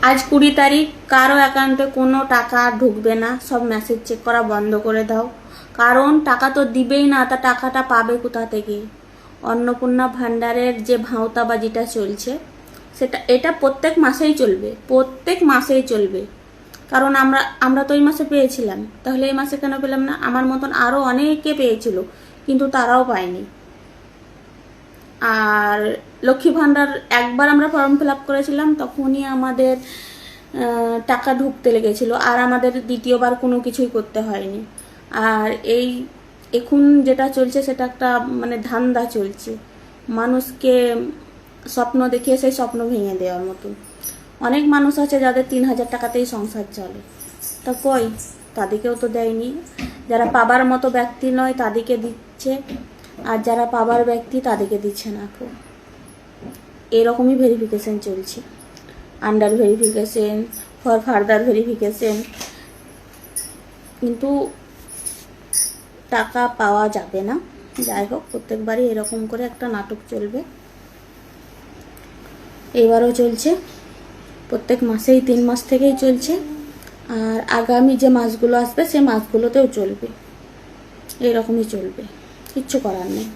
আজ 20 তারিখ, কারো অ্যাকাউন্টে কোনো টাকা ঢুকবে না, সব মেসেজ চেক করা বন্ধ করে দাও। কারণ টাকা তো দিবেই না, তা টাকাটা পাবে কোথা থেকে? অন্নপূর্ণা ভাণ্ডারের যে ভাঁওতাবাজিটা চলছে, এটা প্রত্যেক মাসেই চলবে, প্রত্যেক মাসেই চলবে। কারণ আমরা তো এই মাসে পেয়েছিলাম, তাহলে এই মাসে কেন পেলাম না? আমার মতন আরও অনেকে পেয়েছিল, কিন্তু তারাও পায়নি। আর লক্ষ্মী ভাণ্ডার একবার আমরা ফর্ম ফিল আপ করেছিলাম, তখনই আমাদের টাকা ঢুকতে লেগেছিল, আর আমাদের দ্বিতীয়বার কোনো কিছুই করতে হয়নি। আর এই এখন যেটা চলছে সেটা একটা মানে ধান্দা চলছে, মানুষকে স্বপ্ন দেখিয়ে সেই স্বপ্ন ভেঙে দেওয়ার মতো। অনেক মানুষ আছে যাদের 3,000 টাকাতেই সংসার চলে, তা কই? তাদেরকেও তো দেয়নি। যারা পাবার মতো ব্যক্তি নয় তাদেরকে দিচ্ছে, আর যারা পাবার ব্যক্তি তাদেরকে দিচ্ছে না। এরকমই ভেরিফিকেশন চলছে, under verification, for further verification, কিন্তু টাকা পাওয়া যাবে না। যাই হোক, প্রত্যেকবারই এরকম করে একটা নাটক চলবে, এবারও চলছে, প্রত্যেক মাসেই 3 মাস থেকেই চলছে, আর আগামী যে মাসগুলো আসবে সেই মাসগুলোতেও চলবে, এরকমই চলবে, কিচ্ছু করার নেই।